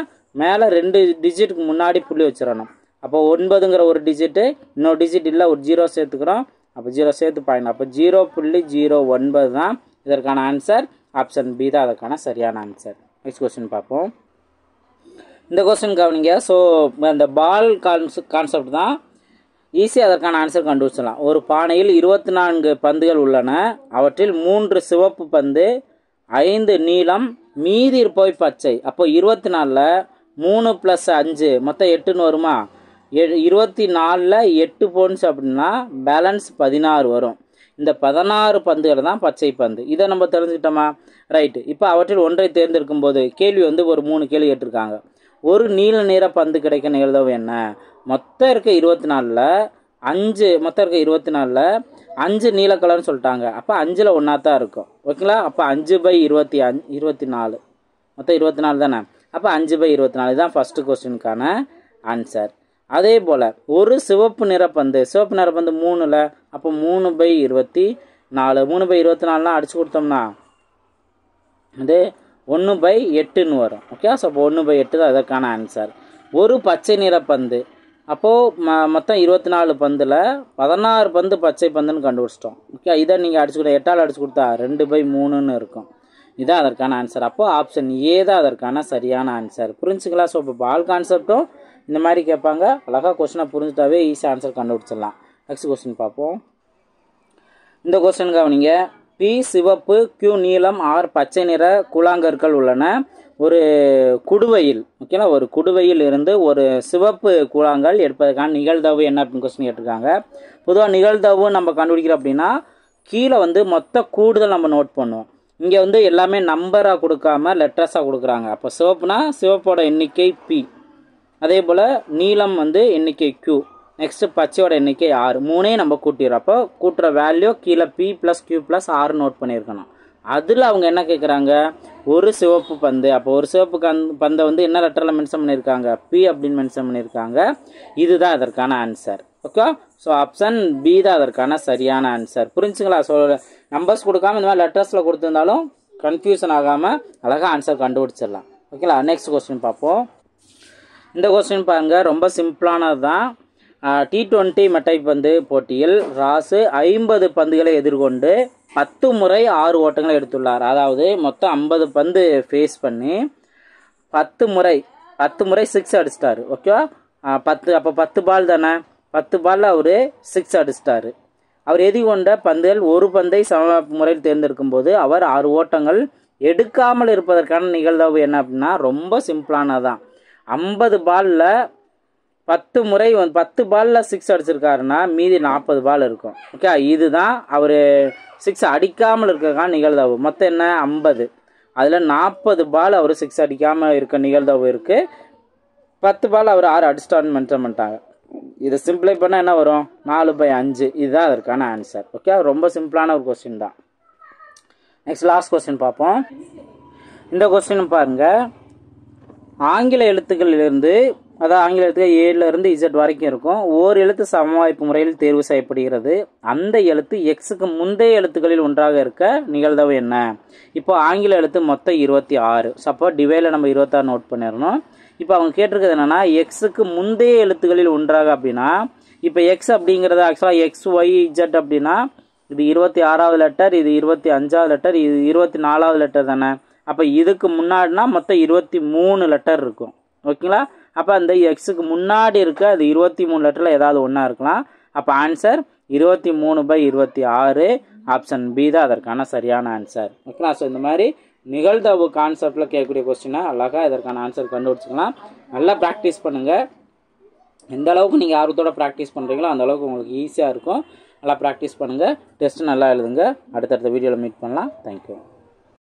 மேலே 2 டிஜிட்டுக்கு முன்னாடி புள்ளி வச்சிடணும். அப்போ 9ங்கிற ஒரு டிஜிட்டு, இன்னொரு டிஜிட் இல்லை, ஒரு 0 சேர்த்துக்கிறோம். அப்போ 0 சேர்த்து பாயிண்ட். அப்போ 0.09 தான் இதற்கான ஆன்சர். ஆப்ஷன் பி தான் அதற்கான சரியான ஆன்சர். நெக்ஸ்ட் கொஸ்டின் பார்ப்போம். இந்த கொஸ்டின் கவனிங்க. ஸோ அந்த பால் கான்செப்ட் தான். ஈஸியாக அதற்கான ஆன்சர் கண்டுபிடிச்சலாம். ஒரு பானையில் 24 பந்துகள் உள்ளன. அவற்றில் 3 சிவப்பு பந்து, 5 நீலம், மீதி இருப்பவை பச்சை. அப்போ 24ல் 3 + 5 மொத்தம் 8ன்னு வருமா? 24ல் 8 போன்ஸ் அப்படின்னா பேலன்ஸ் 16 வரும். இந்த 16 பந்துகள் தான் பச்சை பந்து. இதை நம்ம தெரிஞ்சுக்கிட்டோமா? ரைட்டு. இப்போ அவற்றில் ஒன்றை தேர்ந்தெடுக்கும் போது கேள்வி வந்து ஒரு 3 கேள்வி கேட்டிருக்காங்க. ஒரு நீல நிற பந்து கிடைக்க நிகழ்தகவு என்ன? மொத்தம் இருக்க 24ல் 5 நீல கலர்னு சொல்லிட்டாங்க. அப்போ 5ல் 1 தான் இருக்கும். ஓகேங்களா? அப்போ 5/24 மொத்தம் 24 தானே. அப்போ 5/24 தான் ஃபஸ்ட்டு கொஸ்டினுக்கான ஆன்சர். அதே போல் ஒரு சிவப்பு நிற பந்து 3ல், அப்போ 3/24. 3/24 அடிச்சு கொடுத்தோம்னா அது 1/8ன்னு வரும். ஓகே, ஸோ அப்போ 1/8 தான் அதற்கான ஆன்சர். ஒரு பச்சை நிற பந்து, அப்போது மொத்தம் 24 பந்தில் 16 பந்து பச்சை பந்துன்னு கண்டுபிடிச்சிட்டோம். ஓகே, இதை நீங்கள் அடிச்சு கொடுத்தா 8ஆல் அடிச்சு கொடுத்தா 2/3ன்னு இருக்கும். இதுதான் அதற்கான ஆன்சர். அப்போது ஆப்ஷன் ஏ தான் அதற்கான சரியான ஆன்சர். புரிஞ்சுங்களா? ஸோ இப்போ பால் கான்செப்டும் இந்த மாதிரி கேட்பாங்க. அழகாக கொஸ்டினை புரிஞ்சுட்டாவே ஈஸியாக ஆன்சர் கண்டுபிடிச்சிடலாம். நெக்ஸ்ட் கொஸ்டின் பார்ப்போம். இந்த கொஸ்டின் கவனிங்க. P சிவப்பு, Q நீலம், R பச்சை நிற கூழாங்கற்கள் உள்ளன. ஒரு குடுவையில் ஓகேங்களா, ஒரு குடுவையில் இருந்து ஒரு சிவப்பு கூழாங்கல் எடுப்பதற்கான நிகழ்தகவு என்ன அப்படின்னு கொஸ்டின் கேட்டிருக்காங்க. பொதுவாக நிகழ்தகவு நம்ம கண்டுபிடிக்கிறோம் அப்படின்னா கீழே வந்து மொத்த கூடுதல் நம்ம நோட் பண்ணுவோம். இங்கே வந்து எல்லாமே நம்பராக கொடுக்காம லெட்டர்ஸாக கொடுக்குறாங்க. அப்போ சிவப்புனா சிவப்போட எண்ணிக்கை P, அதே போல் நீலம் வந்து எண்ணிக்கை Q, நெக்ஸ்ட்டு பச்சையோட எண்ணிக்கை 6. மூணையும் நம்ம கூட்டிடுறோம். அப்போ கூட்டுற வேல்யூ கீழே P + Q + R நோட் பண்ணியிருக்கணும். அதில் அவங்க என்ன கேட்குறாங்க, ஒரு சிவப்பு பந்து. அப்போ ஒரு சிவப்பு பந்தை வந்து என்ன லெட்டரில் மென்ஷன் பண்ணியிருக்காங்க, P அப்படின்னு மென்ஷன் பண்ணியிருக்காங்க. இதுதான் அதற்கான answer. Okay, so option B தான் அதற்கான சரியான ஆன்சர். புரிஞ்சுங்களா? ஸோ நம்பர்ஸ் கொடுக்காம இந்த மாதிரி லெட்டர்ஸில் கொடுத்துருந்தாலும் கன்ஃபியூஷன் ஆகாமல் அழகாக ஆன்சர் கண்டுபிடிச்சிடலாம். ஓகேங்களா? நெக்ஸ்ட் கொஸ்டின் பார்ப்போம். இந்த கொஸ்டின் பாருங்கள், ரொம்ப சிம்பிளானது தான். T20 மட்டைப்பந்து போட்டியில் ராசு 50 பந்துகளை எதிர்கொண்டு 10 முறை 6 ஓட்டங்களை எடுத்துள்ளார். அதாவது மொத்தம் 50 பந்து ஃபேஸ் பண்ணி 10 முறை 6 அடிச்சிட்டாரு. ஓகேவா? 10 அப்போ 10 பால் தானே, 10 பாலில் அவர் 6 அடிச்சிட்டாரு. அவர் எதிர்கொண்ட பந்துகள் ஒரு பந்தை சம முறையில் தேர்ந்தெடுக்கும் போது அவர் 6 ஓட்டங்கள் எடுக்காமல் இருப்பதற்கான நிகழ்தகவு என்ன அப்படின்னா ரொம்ப சிம்பிளானதான். 50 பாலில் 10 முறை 10 பாலில் 6 அடிச்சிருக்காருன்னா மீதி 40 பால் இருக்கும். ஓகே, இதுதான் அவர் 6 அடிக்காமல் இருக்கிறதுக்கான நிகழ்தகவு. மொத்தம் என்ன 50, அதில் 40 பால் அவர் 6 அடிக்காமல் இருக்க நிகழ்தகவு இருக்குது. 10 பால் அவர் 6 அடிச்சிட்டான்னு மென்ஷன் பண்ணிட்டாங்க. இதை சிம்பிளை பண்ணால் என்ன வரும், 4/5. இதுதான் அதற்கான ஆன்சர். ஓகே, ரொம்ப சிம்பிளான ஒரு கொஸ்டின் தான். நெக்ஸ்ட் லாஸ்ட் கொஸ்டின் பார்ப்போம். இந்த கொஸ்டின் பாருங்கள், ஆங்கில எழுத்துக்களிலிருந்து, அதாவது ஆங்கில எழுத்துக்கள் A-லிருந்து Z வரைக்கும் இருக்கும். ஓர் எழுத்து சமவாய்ப்பு முறையில் தேர்வு செய்யப்படுகிறது. அந்த எழுத்து Xக்கு முந்தைய எழுத்துக்களில் ஒன்றாக இருக்க நிகழ்தகவு என்ன? இப்போ ஆங்கில எழுத்து மொத்தம் 26. அப்போ டிவைடில் நம்ம 26 நோட் பண்ணிடணும். இப்போ அவங்க கேட்டிருக்கிறது என்னன்னா Xக்கு முந்தைய எழுத்துக்களில் ஒன்றாக அப்படின்னா, இப்போ X அப்படிங்கிறது ஆக்சுவலாக XYZ அப்படின்னா இது 26வது லெட்டர், இது 25வது லெட்டர், இது 24வது லெட்டர் தானே. அப்போ இதுக்கு முன்னாடினா மொத்தம் 23 லெட்டர் இருக்கும். ஓகேங்களா? அப்போ அந்த Xக்கு முன்னாடி இருக்க அது 23 லெட்டரில் ஏதாவது ஒன்றா இருக்கலாம். அப்போ ஆன்சர் 23/26. ஆப்ஷன் B தான் அதற்கான சரியான ஆன்சர். ஓகேங்களா? ஸோ இந்த மாதிரி நிகழ்தகவு கான்செப்டில் கேட்கக்கூடிய கொஸ்டினை அழகாக இதற்கான ஆன்சர் கண்டுபிடிச்சிக்கலாம். நல்லா ப்ராக்டிஸ் பண்ணுங்கள். எந்த அளவுக்கு நீங்கள் ஆர்வத்தோட ப்ராக்டிஸ் பண்ணுறீங்களோ அந்த அளவுக்கு உங்களுக்கு ஈஸியாக இருக்கும். நல்லா ப்ராக்டிஸ் பண்ணுங்கள். டெஸ்ட்டு நல்லா எழுதுங்க. அடுத்தடுத்த வீடியோவில் மீட் பண்ணலாம். தேங்க்யூ.